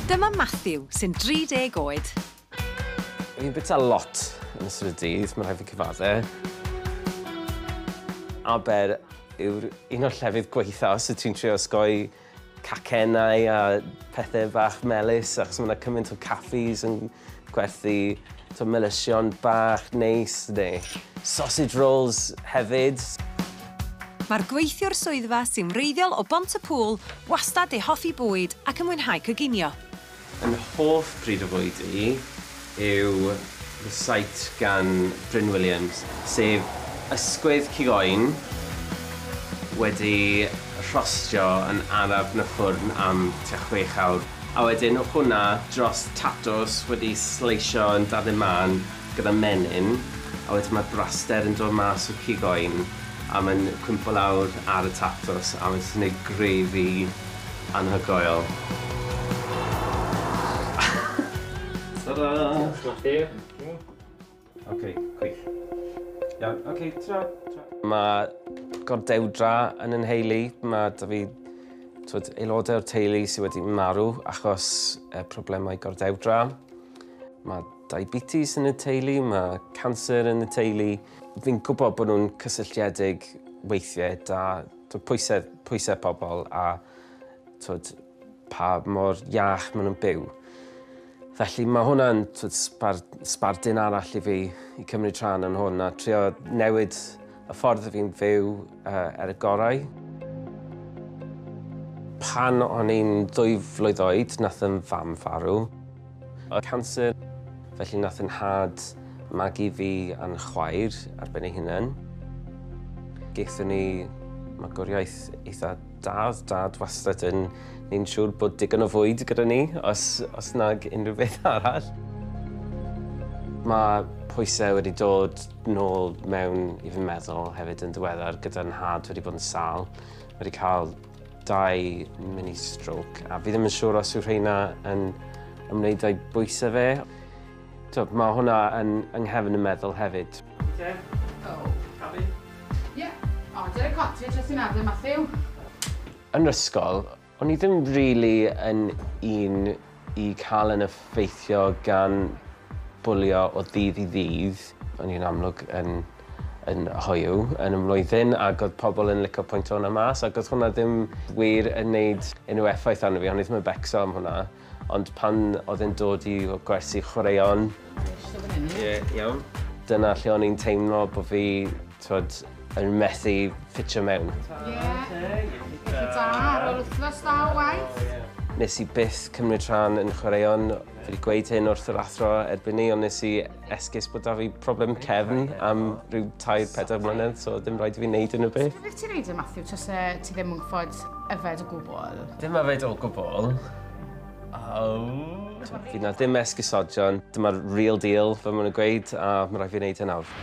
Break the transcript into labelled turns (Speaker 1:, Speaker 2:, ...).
Speaker 1: Dyma Matthew, sy'n 30 oed.
Speaker 2: Fi'n bita lot yn ystod y dydd, mae'n rhaid fi cyfadde. Aber yw'r un o'r llefydd gweitha os ydych chi'n trio osgoi cacennau a pethau bach melys, achos mae yna cymaint o caffis yn gwerthu melision bach neis, neu sausage rolls hefyd.
Speaker 1: Mae'r gweithiwr swyddfa sy'n wreiddiol o Bontepŵl wastad ei hoffi bwyd ac yn mwynhau coginio.
Speaker 2: Yn hoff bryd o fwyd i yw recipe gan Bryn Williams, sef ysgwydd cigoen wedi rhostio yn araf yn y ffwrn am tua 6 awr. A wedyn hwnna dros tatws wedi sleisio yn dad man gyda menyn. A wedyn mae braster yn dod mas o cigoen a mae'n cwympo lawr ar y tatws a mae'n gwneud grefi anhygoel. Ta-da!
Speaker 3: Matthew.
Speaker 2: OK, gwych. Iawn, OK, tra. Mae gordewdra yn yn heili. Mae da fi aelodau o'r teulu sydd wedi marw achos problemau gordewdra. Mae diabetes yn y teulu, mae cancer yn y teulu. Fi'n gwybod bod nhw'n cysylltiedig weithiau da pwysau pobl a pa mor iach maen nhw'n byw. Felly mae hwnna'n sbardun arall i fi i cymryd rhan yn hwn a trio newid y ffordd fi'n fyw er y gorau. Pan o'n i'n 2 flwydd oed, nath yn fam farw. O cancer, felly nath yn had magu fi a'n chwaer ar ben ei hunain. Geithon ni magwriaeth eitha dad. Dad wastad yn ni'n siŵr bod digon o fwyd gyda ni, os nag unrhyw beth arall. Mae pwysau wedi dod nôl mewn i fy meddwl hefyd yn diweddar gyda'n had wedi bod yn sâl. Wedi cael 2 mini-stroke a fi ddim yn siŵr os yw rheina yn ymwneud â'i bwysau fe. Mae hwnna yn nghefn y meddwl hefyd.
Speaker 3: Cabin? Ie. Order y cottage os ti'n adeg, Matthew.
Speaker 2: Yn yr ysgol, o'n i ddim rili yn un i cael yn effeithio gan bwlio o ddydd i ddydd. O'n i'n amlwg yn hoiw yn y mlwyddyn ac oedd pobl yn licio pwynt hwnna mas ac oedd hwnna ddim wir yn gwneud unrhyw effaith arno fi, ond ddim yn becso am hwnna. Ond pan oedd e'n dod i gwersi chwaraeon, iawn, dyna lle o'n i'n teimlo bod fi yn methu ffitio mewn.
Speaker 3: Da, ar ôl wythnos da o waith.
Speaker 2: Nes i byth cymryd rhan yn chwaraeon. Fi wedi gweud hyn wrth yr athro erbyn ni, ond nes i esgus bod da fi problem cefn am rhyw 3-4 mlynedd, so ddim rhaid i fi wneud yn y beth.
Speaker 3: Beth ti'n neud Matthew, tas ti ddim yn gwybod yfed o gwbl?
Speaker 2: Ddim yfed o gwbl. Fi na ddim esgusodion, dyma'r real deal, fel maen nhw'n gweud, a mae'n rhaid fi wneud hyn nawr.